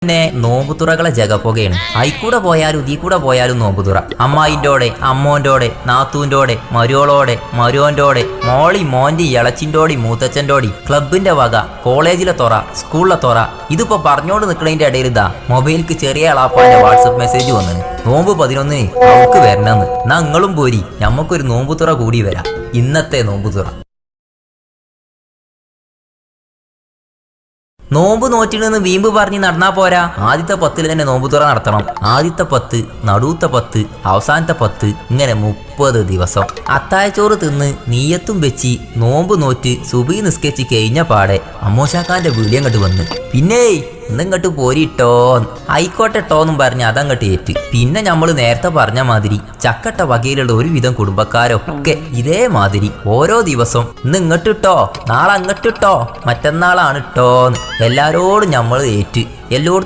പിന്നെ നോമ്പുതുറകളെ ജഗപ്പുകയാണ്. അയിക്കൂടെ പോയാലും ഇതീ കൂടെ പോയാലും നോമ്പുതുറ. അമ്മായിൻ്റോടെ, അമ്മോൻ്റോടെ, നാത്തൂൻ്റോടെ, മരുവളോടെ, മരുവൻ്റോടെ, മോളി മോൻ്റെ ഇളച്ചിൻ്റോടി മൂത്തച്ഛൻ്റോടി, ക്ലബിന്റെ വക, കോളേജിലെ തുറ, സ്കൂളിലെ തുറ. ഇതിപ്പോ പറഞ്ഞോണ്ട് നിൽക്കണതിന്റെ ഇടയിൽ ഇതാ മൊബൈലിക്ക് ചെറിയ അളാപ്പാന്റെ വാട്സപ്പ് മെസ്സേജ് വന്നു. നോമ്പ് 11 അവർക്ക് വരണമെന്ന്. ഞങ്ങളും പോരി, ഞമ്മക്കൊരു നോമ്പുതുറ കൂടി വരാം. ഇന്നത്തെ നോമ്പുതുറ. നോമ്പ് നോറ്റിണെന്ന് വീമ്പ് പറഞ്ഞ് നടന്നാ പോരാ. ആദ്യത്തെ 10 തന്നെ നോമ്പുതുറ നടത്തണം. ആദ്യത്തെ 10, നടുവത്തെ 10, അവസാനത്തെ 10, ഇങ്ങനെ 30 ദിവസം അത്താഴച്ചോറ് തിന്ന് നീയത്തും വെച്ച് നോമ്പ് നോറ്റ് സുബഹി നിസ്കരിച്ച് കഴിഞ്ഞ പാടെ അമ്മോശാക്കാന്റെ വിളി അങ്ങോട്ട് വന്ന്, പിന്നെ ഇന്നിങ്ങോട്ട് പോരിട്ടോ, ആയിക്കോട്ടെ ട്ടോന്നും പറഞ്ഞ് അതങ്ങോട്ട് ഏറ്റ്. പിന്നെ നമ്മൾ നേരത്തെ പറഞ്ഞ മാതിരി ചക്കട്ട വകയിലുള്ള ഒരുവിധം കുടുംബക്കാരൊക്കെ ഇതേമാതിരി ഓരോ ദിവസം ഇന്ന് ഇങ്ങോട്ടിട്ടോ, നാളെ അങ്ങോട്ടിട്ടോ, മറ്റന്നാളാണ് ഇട്ടോന്ന് എല്ലാരോടും നമ്മൾ ഏറ്റ്. എല്ലായിടത്തും